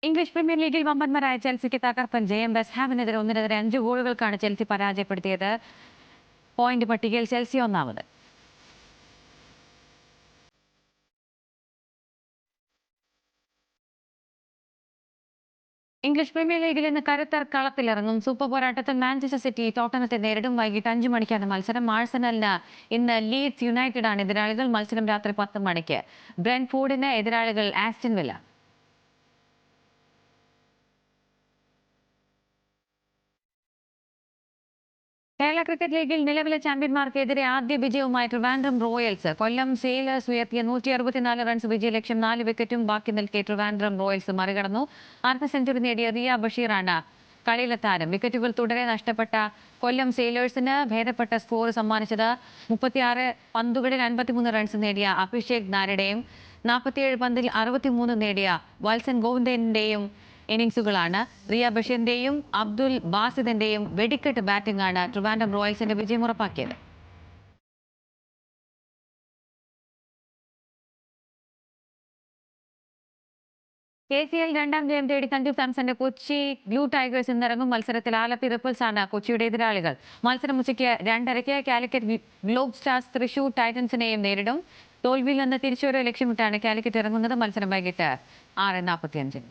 English premier ലീഗിൽ വമ്പന്മാരായ ചെൽസിക്ക് തകർപ്പൻ ജയം. വെസ്റ്റ് ഹാമിനെതിരെ 1-നെതിരെ 5 ഗോളുകൾക്കാണ് ചെൽസി പരാജയപ്പെടുത്തിയത്. പോയിന്റ് പട്ടികയിൽ ചെൽസി ഒന്നാമത്. ഇംഗ്ലീഷ് പ്രീമിയർ ലീഗിൽ ഇന്ന് കരുത്തർ കളത്തിലിറങ്ങും. സൂപ്പർ പോരാട്ടത്തിൽ മാഞ്ചസ്റ്റർ സിറ്റി ടോട്ടനത്തെ നേരിടും. വൈകിട്ട് 5 മണിക്കാണ് മത്സരം. ആഴ്സണലിന് ഇന്ന് ലീഡ്സ് യുണൈറ്റഡ് ആണ് എതിരാളികൾ. മത്സരം രാത്രി 10 മണിക്ക്. ബ്രെൻറ്റ്ഫോർഡിന് എതിരാളികൾ ആസ്റ്റൺ വില്ല. കേരള ക്രിക്കറ്റ് ലീഗിൽ നിലവിലെ ചാമ്പ്യന്മാർക്കെതിരെ ആദ്യ വിജയവുമായി ട്രിവാൻഡ്രം റോയൽസ്. കൊല്ലം സെയിലേഴ്സ് ഉയർത്തിയ 164 റൺസ് വിജയലക്ഷ്യം 4 വിക്കറ്റും ബാക്കി നിൽക്കെ ട്രിവാൻഡ്രം റോയൽസ് മറികടന്നു. അർദ്ധ സെഞ്ചുറി നേടിയ റിയ ബഷീറാണ് കളിയിലെ താരം. വിക്കറ്റുകൾ തുടരെ നഷ്ടപ്പെട്ട കൊല്ലം സെയിലേഴ്സിന് ഭേദപ്പെട്ട സ്കോർ സമ്മാനിച്ചത് 36 പന്തുകളിൽ 53 റൺസ് നേടിയ അഭിഷേക് നായരുടെയും 47 പന്തിൽ 63 നേടിയ വത്സൻ ഗോവിന്ദന്റെയും ഇന്നിംഗ്സുകളാണ്. റിയ ബഷീറിന്റെയും അബ്ദുൽ ബാസിദിന്റെയും വെടിക്കെട്ട് ബാറ്റിംഗാണ് ട്രിവാൻഡ്രം റോയൽസിന്റെ വിജയം ഉറപ്പാക്കിയത്. KCL രണ്ടാം ജയം തേടി സഞ്ജു സാംസന്റെ കൊച്ചി ബ്ലൂ ടൈഗേഴ്സ് ഇന്നിറങ്ങും. മത്സരത്തിൽ ആലപ്പി റിപ്പിൾസ് ആണ് കൊച്ചിയുടെ എതിരാളികൾ. മത്സരം ഉച്ചയ്ക്ക് 2:30-ക്ക്. കാലിക്കറ്റ് ഗ്ലോബ് സ്റ്റാർസ് തൃശൂർ ടൈറ്റൻസിനെയും നേരിടും. തോൽവിയിൽ നിന്ന് തിരിച്ചുവരവ് ലക്ഷ്യമിട്ടാണ് കാലിക്കറ്റ് ഇറങ്ങുന്നത്. മത്സരം വൈകിട്ട് 6:45.